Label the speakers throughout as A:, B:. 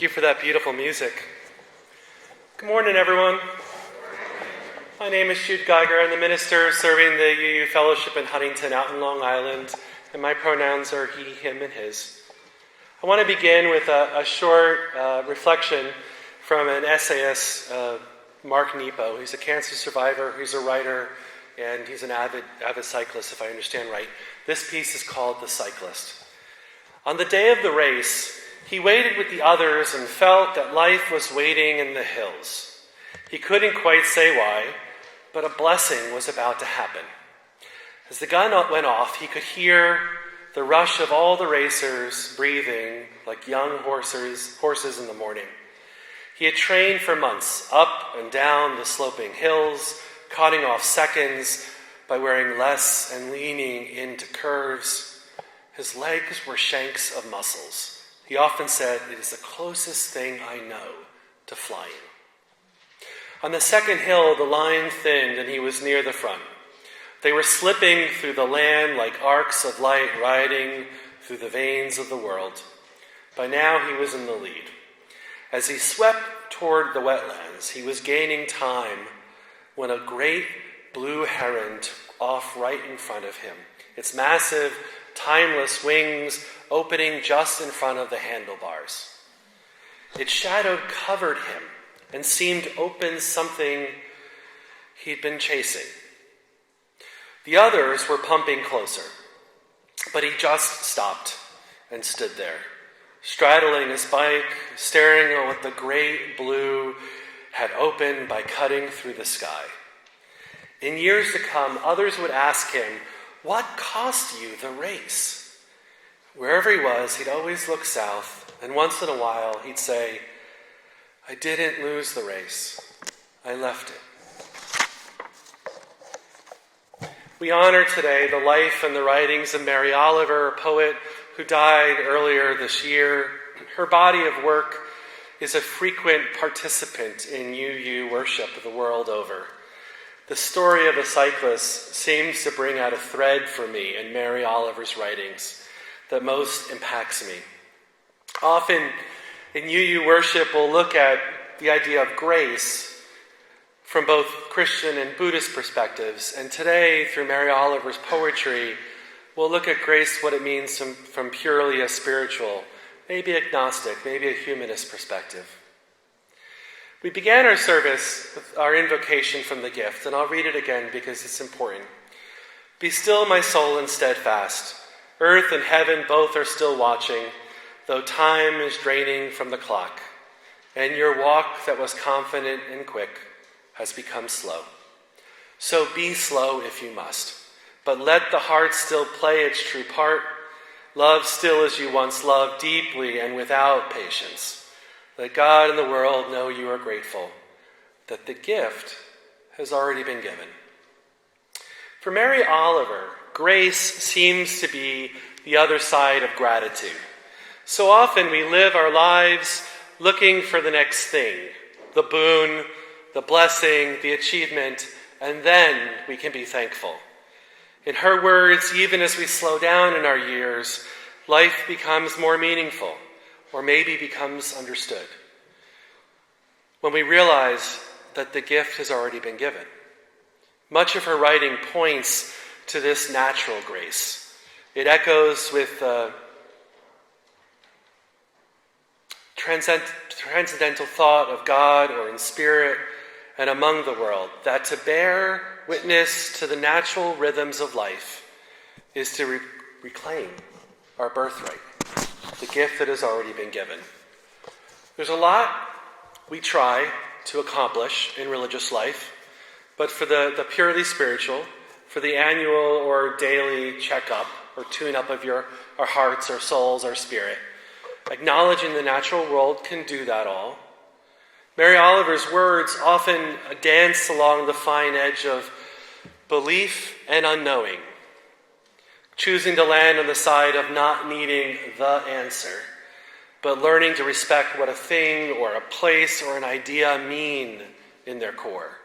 A: you for that beautiful music. Good morning, everyone. My name is Jude Geiger. I'm the minister serving the UU Fellowship in Huntington out in Long Island, and my pronouns are he, him, and his. I want to begin with a short reflection from an essayist, Mark Nepo. He's a cancer survivor, he's a writer, and he's an avid cyclist, if I understand right. This piece is called The Cyclist. On the day of the race, he waited with the others and felt that life was waiting in the hills. He couldn't quite say why, but a blessing was about to happen. As the gun went off, he could hear the rush of all the racers breathing like young horses in the morning. He had trained for months, up and down the sloping hills, cutting off seconds by wearing less and leaning into curves. His legs were shanks of muscles. He often said, "It is the closest thing I know to flying." On the second hill, the line thinned and he was near the front. They were slipping through the land like arcs of light riding through the veins of the world. By now, he was in the lead. As he swept toward the wetlands, he was gaining time when a great blue heron took off right in front of him, its massive, timeless wings opening just in front of the handlebars. Its shadow covered him and seemed to open something he'd been chasing. The others were pumping closer, but he just stopped and stood there, straddling his bike, staring at what the great blue had opened by cutting through the sky. In years to come, others would ask him, "What cost you the race?" Wherever he was, he'd always look south, and once in a while he'd say, "I didn't lose the race. I left it." We honor today the life and the writings of Mary Oliver, a poet who died earlier this year. Her body of work is a frequent participant in UU worship the world over. The story of a cyclist seems to bring out a thread for me in Mary Oliver's writings that most impacts me. Often in UU worship, we'll look at the idea of grace from both Christian and Buddhist perspectives. And today, through Mary Oliver's poetry, we'll look at grace, what it means from purely a spiritual, maybe agnostic, maybe a humanist perspective. We began our service with our invocation from the gift, and I'll read it again because it's important. "Be still, my soul, and steadfast. Earth and heaven both are still watching, though time is draining from the clock, and your walk that was confident and quick has become slow. So be slow if you must, but let the heart still play its true part. Love still as you once loved, deeply and without patience. Let God and the world know you are grateful, that the gift has already been given." For Mary Oliver, grace seems to be the other side of gratitude. So often we live our lives looking for the next thing, the boon, the blessing, the achievement, and then we can be thankful. In her words, even as we slow down in our years, life becomes more meaningful, or maybe becomes understood, when we realize that the gift has already been given. Much of her writing points to this natural grace. It echoes with transcendental thought of God or in spirit and among the world, that to bear witness to the natural rhythms of life is to reclaim our birthright, the gift that has already been given. There's a lot we try to accomplish in religious life, but for the purely spiritual, for the annual or daily checkup or tune-up of our hearts, our souls, our spirit, acknowledging the natural world can do that all. Mary Oliver's words often dance along the fine edge of belief and unknowing, choosing to land on the side of not needing the answer, but learning to respect what a thing or a place or an idea mean in their core.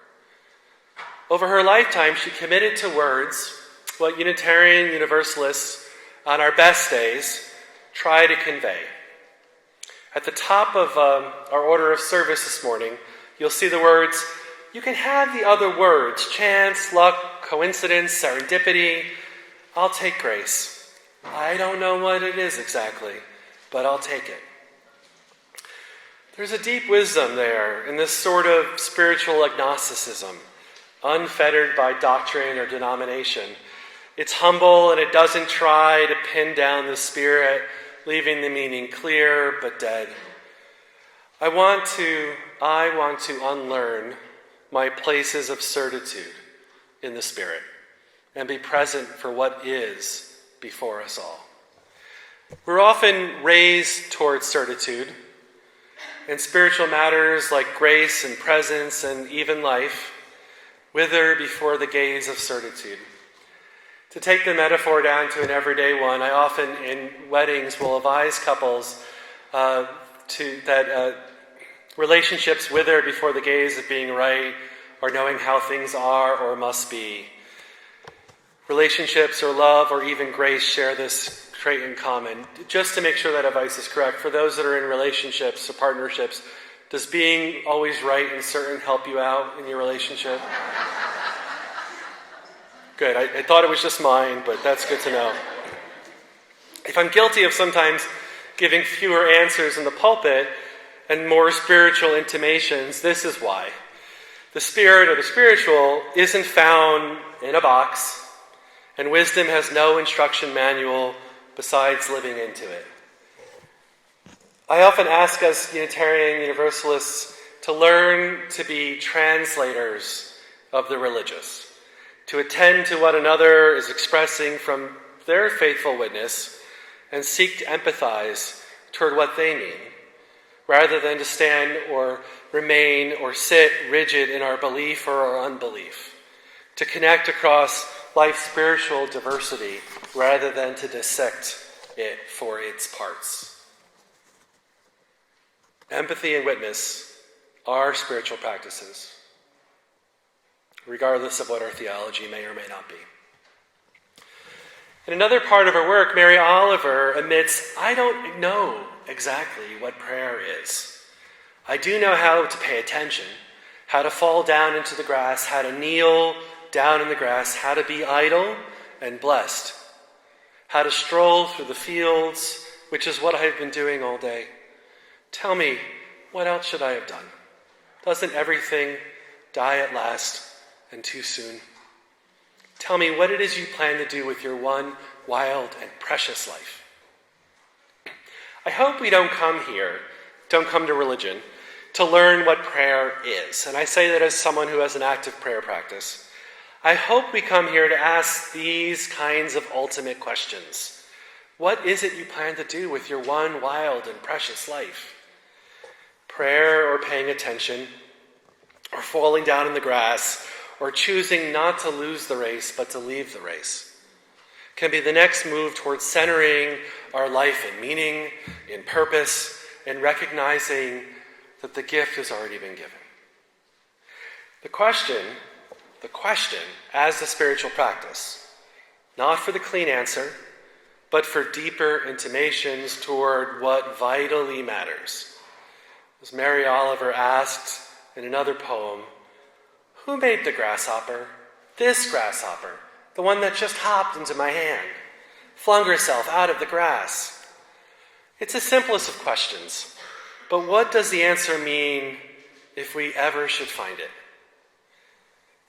A: Over her lifetime, she committed to words what Unitarian Universalists on our best days try to convey. At the top of our order of service this morning, you'll see the words, you can have the other words, chance, luck, coincidence, serendipity. I'll take grace. I don't know what it is exactly, but I'll take it. There's a deep wisdom there in this sort of spiritual agnosticism, unfettered by doctrine or denomination. It's humble and it doesn't try to pin down the spirit, leaving the meaning clear but dead. I want to unlearn my places of certitude in the Spirit and be present for what is before us all. We're often raised towards certitude, and spiritual matters like grace and presence and even life wither before the gaze of certitude. To take the metaphor down to an everyday one, I often in weddings will advise couples that relationships wither before the gaze of being right or knowing how things are or must be. Relationships or love or even grace share this trait in common. Just to make sure that advice is correct, for those that are in relationships or partnerships, does being always right and certain help you out in your relationship? Good. I thought it was just mine, but that's good to know. If I'm guilty of sometimes giving fewer answers in the pulpit and more spiritual intimations, this is why. The spirit or the spiritual isn't found in a box, and wisdom has no instruction manual besides living into it. I often ask us Unitarian Universalists to learn to be translators of the religious, to attend to what another is expressing from their faithful witness and seek to empathize toward what they mean, rather than to stand or remain or sit rigid in our belief or our unbelief, to connect across life's spiritual diversity rather than to dissect it for its parts. Empathy and witness are spiritual practices, regardless of what our theology may or may not be. In another part of her work, Mary Oliver admits, I don't know exactly what prayer is. I do know how to pay attention, how to fall down into the grass, how to kneel down in the grass, how to be idle and blessed, how to stroll through the fields, which is what I have been doing all day. Tell me, what else should I have done? Doesn't everything die at last and too soon? Tell me what it is you plan to do with your one wild and precious life. I hope we don't come to religion, to learn what prayer is. And I say that as someone who has an active prayer practice. I hope we come here to ask these kinds of ultimate questions. What is it you plan to do with your one wild and precious life? Prayer or paying attention, or falling down in the grass, or choosing not to lose the race but to leave the race, can be the next move towards centering our life in meaning, in purpose, and recognizing that the gift has already been given. The question as the spiritual practice, not for the clean answer, but for deeper intimations toward what vitally matters. As Mary Oliver asked in another poem, who made the grasshopper? This grasshopper, the one that just hopped into my hand, flung herself out of the grass. It's the simplest of questions, but what does the answer mean if we ever should find it?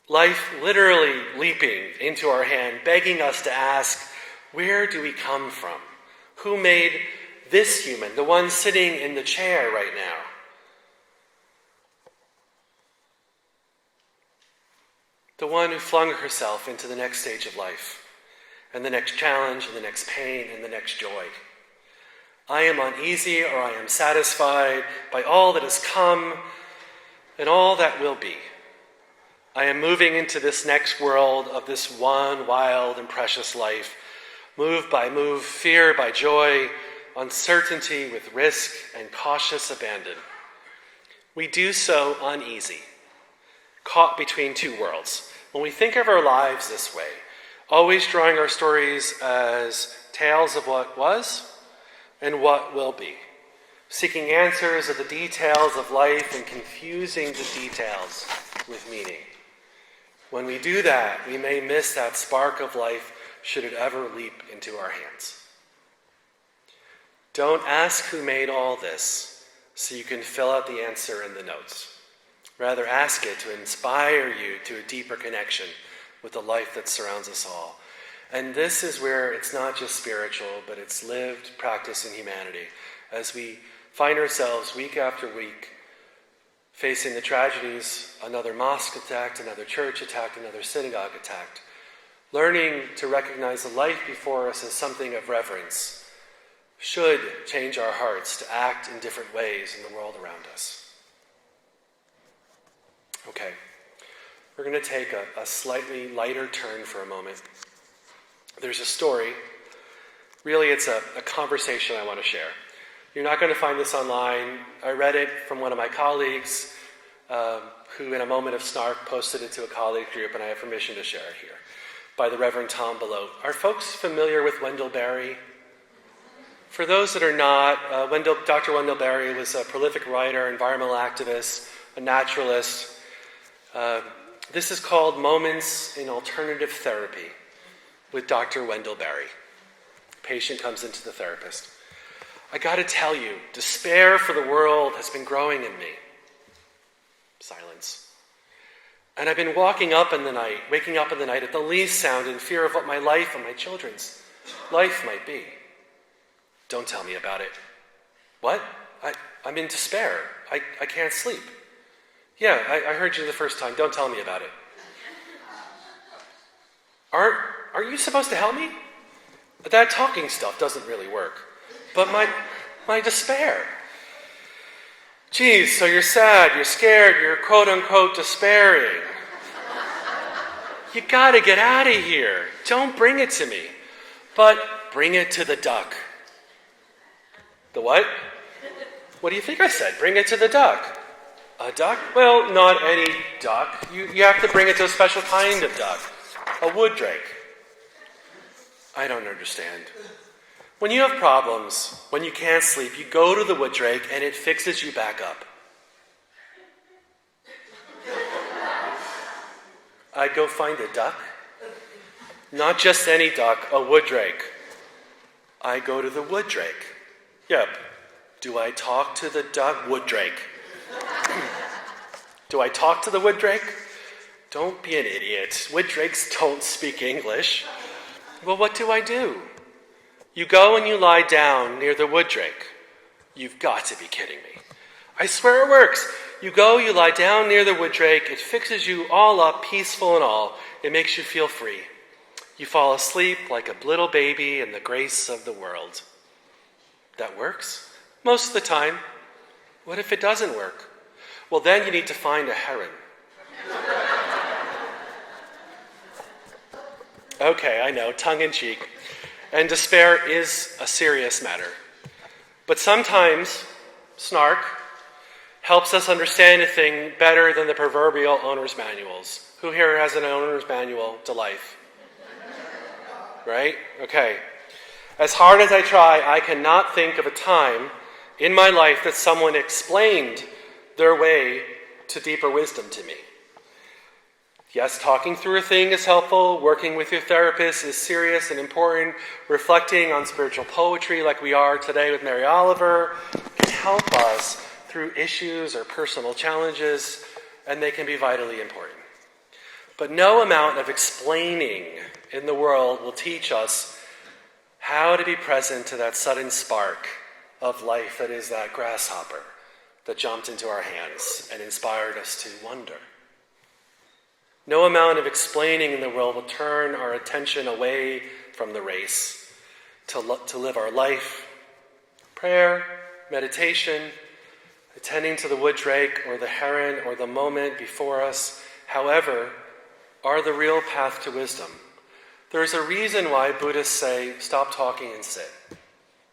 A: Life literally leaping into our hand, begging us to ask, where do we come from? Who made this human, the one sitting in the chair right now? The one who flung herself into the next stage of life, and the next challenge, and the next pain, and the next joy. I am uneasy, or I am satisfied by all that has come, and all that will be. I am moving into this next world of this one wild and precious life, move by move, fear by joy, uncertainty with risk, and cautious abandon. We do so uneasy, caught between two worlds. When we think of our lives this way, always drawing our stories as tales of what was and what will be, seeking answers of the details of life and confusing the details with meaning. When we do that, we may miss that spark of life should it ever leap into our hands. Don't ask who made all this so you can fill out the answer in the notes. Rather, ask it to inspire you to a deeper connection with the life that surrounds us all. And this is where it's not just spiritual, but it's lived practice in humanity. As we find ourselves week after week facing the tragedies, another mosque attacked, another church attacked, another synagogue attacked, learning to recognize the life before us as something of reverence should change our hearts to act in different ways in the world around us. Okay, we're going to take a slightly lighter turn for a moment. There's a story. Really, it's a conversation I want to share. You're not going to find this online. I read it from one of my colleagues who, in a moment of snark, posted it to a colleague group, and I have permission to share it here, by the Reverend Tom Belote. Are folks familiar with Wendell Berry? For those that are not, Dr. Wendell Berry was a prolific writer, environmental activist, a naturalist. This is called Moments in Alternative Therapy with Dr. Wendell Berry. Patient comes into the therapist. I got to tell you, despair for the world has been growing in me. Silence. And I've been waking up in the night at the least sound in fear of what my life and my children's life might be. Don't tell me about it. What? I'm in despair. I can't sleep. Yeah, I heard you the first time. Don't tell me about it. Are you supposed to help me? That talking stuff doesn't really work. But my despair. Geez, so you're sad, you're scared, you're quote-unquote despairing. You gotta get out of here. Don't bring it to me. But bring it to the duck. The what? What do you think I said? Bring it to the duck. A duck? Well, not any duck. You have to bring it to a special kind of duck. A wood drake. I don't understand. When you have problems, when you can't sleep, you go to the wood drake and it fixes you back up. I'd go find a duck. Not just any duck, a wood drake. I go to the wood drake. Yep. Do I talk to the duck? Wood drake. Do I talk to the wood drake? Don't be an idiot. Wood drakes don't speak English. Well, what do? You go and you lie down near the wood drake. You've got to be kidding me. I swear it works. You go, you lie down near the wood drake. It fixes you all up, peaceful and all. It makes you feel free. You fall asleep like a little baby in the grace of the world. That works? Most of the time. What if it doesn't work? Well, then you need to find a heron. Okay, I know, tongue-in-cheek. And despair is a serious matter. But sometimes, snark helps us understand a thing better than the proverbial owner's manuals. Who here has an owner's manual to life? Right? Okay. As hard as I try, I cannot think of a time in my life that someone explained their way to deeper wisdom to me. Yes, talking through a thing is helpful. Working with your therapist is serious and important. Reflecting on spiritual poetry like we are today with Mary Oliver can help us through issues or personal challenges, and they can be vitally important. But no amount of explaining in the world will teach us how to be present to that sudden spark of life that is that grasshopper that jumped into our hands and inspired us to wonder. No amount of explaining in the world will turn our attention away from the race to live our life. Prayer, meditation, attending to the wood drake or the heron or the moment before us, however, are the real path to wisdom. There's a reason why Buddhists say, stop talking and sit.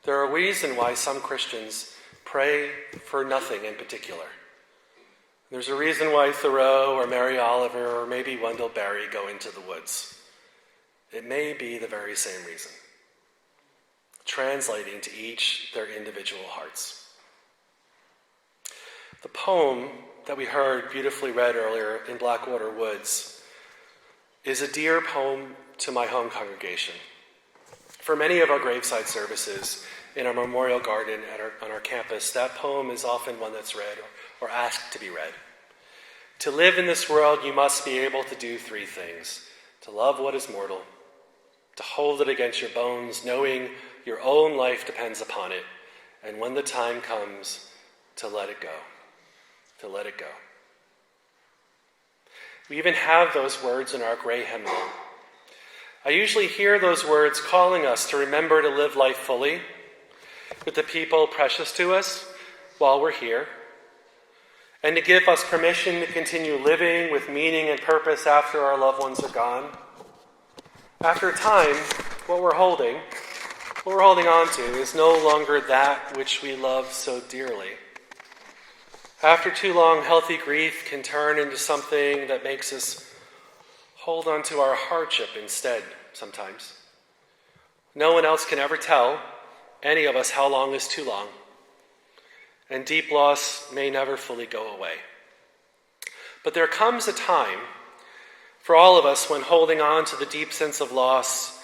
A: There's a reason why some Christians pray for nothing in particular. There's a reason why Thoreau or Mary Oliver or maybe Wendell Berry go into the woods. It may be the very same reason, translating to each their individual hearts. The poem that we heard beautifully read earlier in Blackwater Woods is a dear poem to my home congregation. For many of our graveside services in our memorial garden on our campus, that poem is often one that's read or asked to be read. To live in this world, you must be able to do three things: to love what is mortal, to hold it against your bones, knowing your own life depends upon it, and when the time comes, to let it go. To let it go. We even have those words in our gray hymnal. I usually hear those words calling us to remember to live life fully with the people precious to us while we're here, and to give us permission to continue living with meaning and purpose after our loved ones are gone. After a time, what we're holding on to is no longer that which we love so dearly. After too long, healthy grief can turn into something that makes us hold on to our hardship instead sometimes. No one else can ever tell any of us how long is too long, and deep loss may never fully go away. But there comes a time for all of us when holding on to the deep sense of loss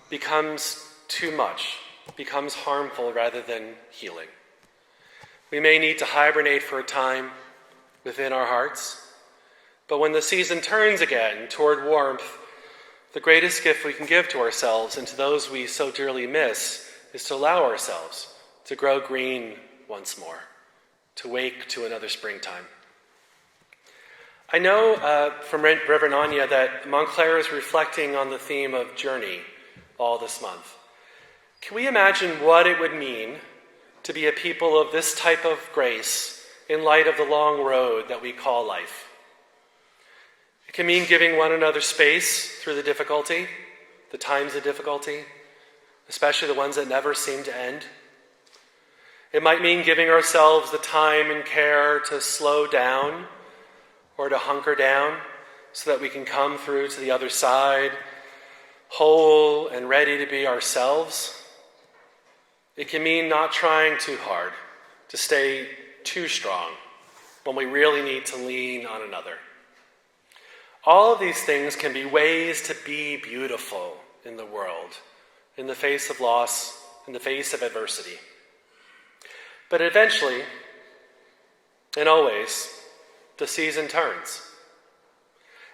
A: becomes too much, becomes harmful rather than healing. We may need to hibernate for a time within our hearts, but when the season turns again toward warmth, the greatest gift we can give to ourselves and to those we so dearly miss is to allow ourselves to grow green once more, to wake to another springtime. I know from Reverend Anya that Montclair is reflecting on the theme of journey all this month. Can we imagine what it would mean to be a people of this type of grace in light of the long road that we call life? It can mean giving one another space through the difficulty, the times of difficulty, especially the ones that never seem to end. It might mean giving ourselves the time and care to slow down or to hunker down so that we can come through to the other side whole and ready to be ourselves. It can mean not trying too hard to stay too strong when we really need to lean on another. All of these things can be ways to be beautiful in the world, in the face of loss, in the face of adversity. But eventually, and always, the season turns,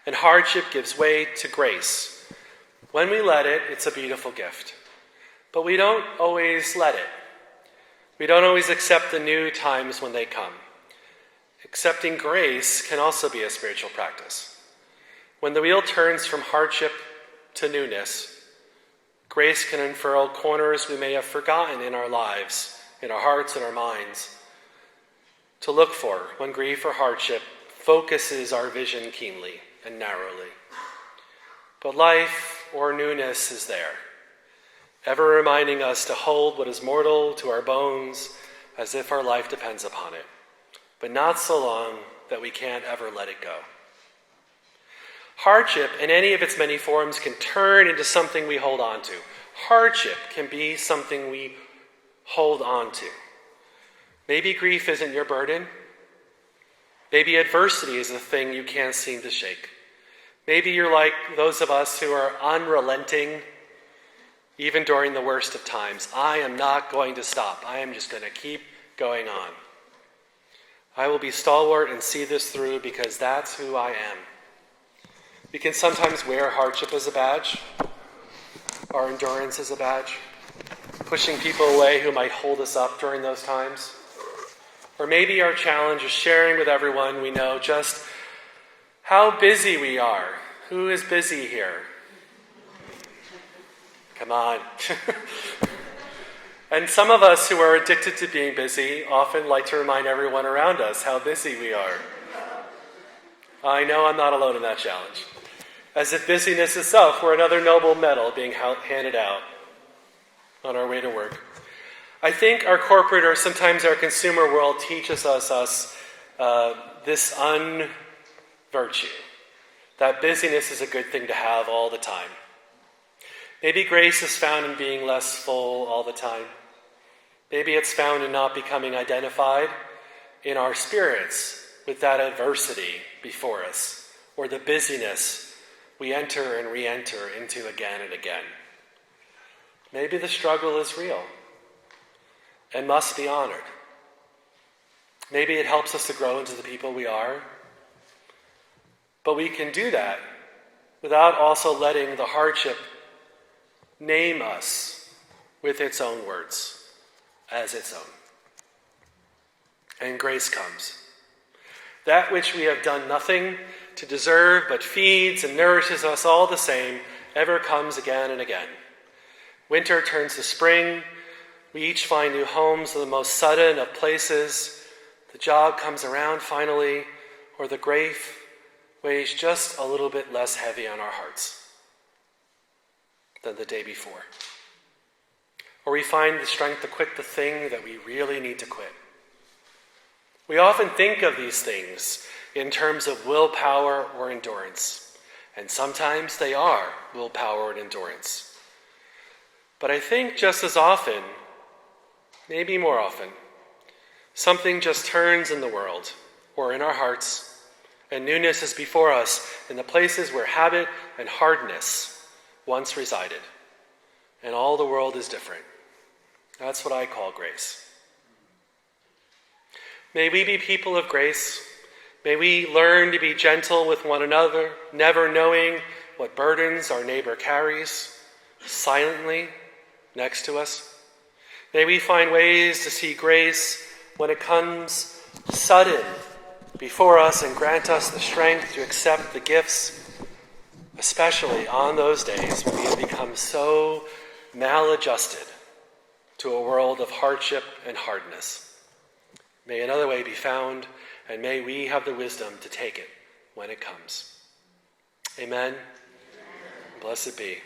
A: and hardship gives way to grace. When we let it, it's a beautiful gift. But we don't always let it. We don't always accept the new times when they come. Accepting grace can also be a spiritual practice. When the wheel turns from hardship to newness, grace can unfurl corners we may have forgotten in our lives, in our hearts and our minds, to look for when grief or hardship focuses our vision keenly and narrowly. But life or newness is there, ever reminding us to hold what is mortal to our bones as if our life depends upon it, but not so long that we can't ever let it go. Hardship, in any of its many forms, can turn into something we hold on to. Hardship can be something we hold on to. Maybe grief isn't your burden. Maybe adversity is the thing you can't seem to shake. Maybe you're like those of us who are unrelenting even during the worst of times. I am not going to stop. I am just going to keep going on. I will be stalwart and see this through because that's who I am. We can sometimes wear hardship as a badge, our endurance as a badge, pushing people away who might hold us up during those times. Or maybe our challenge is sharing with everyone we know just how busy we are. Who is busy here? Come on. And some of us who are addicted to being busy often like to remind everyone around us how busy we are. I know I'm not alone in that challenge. As if busyness itself were another noble medal being handed out on our way to work. I think our corporate or sometimes our consumer world teaches us this unvirtue, that busyness is a good thing to have all the time. Maybe grace is found in being less full all the time. Maybe it's found in not becoming identified in our spirits with that adversity before us, or the busyness we enter and re-enter into again and again. Maybe the struggle is real and must be honored. Maybe it helps us to grow into the people we are. But we can do that without also letting the hardship name us with its own words, as its own. And grace comes. That which we have done nothing to deserve, but feeds and nourishes us all the same, ever comes again and again. Winter turns to spring. We each find new homes in the most sudden of places. The job comes around finally, or the grave weighs just a little bit less heavy on our hearts than the day before. Or we find the strength to quit the thing that we really need to quit. We often think of these things in terms of willpower or endurance, and sometimes they are willpower and endurance. But I think just as often, maybe more often, something just turns in the world or in our hearts, and newness is before us in the places where habit and hardness once resided, and all the world is different. That's what I call grace. May we be people of grace. May we learn to be gentle with one another, never knowing what burdens our neighbor carries silently next to us. May we find ways to see grace when it comes sudden before us and grant us the strength to accept the gifts, especially on those days when we have become so maladjusted to a world of hardship and hardness. May another way be found, and may we have the wisdom to take it when it comes. Amen. Blessed be.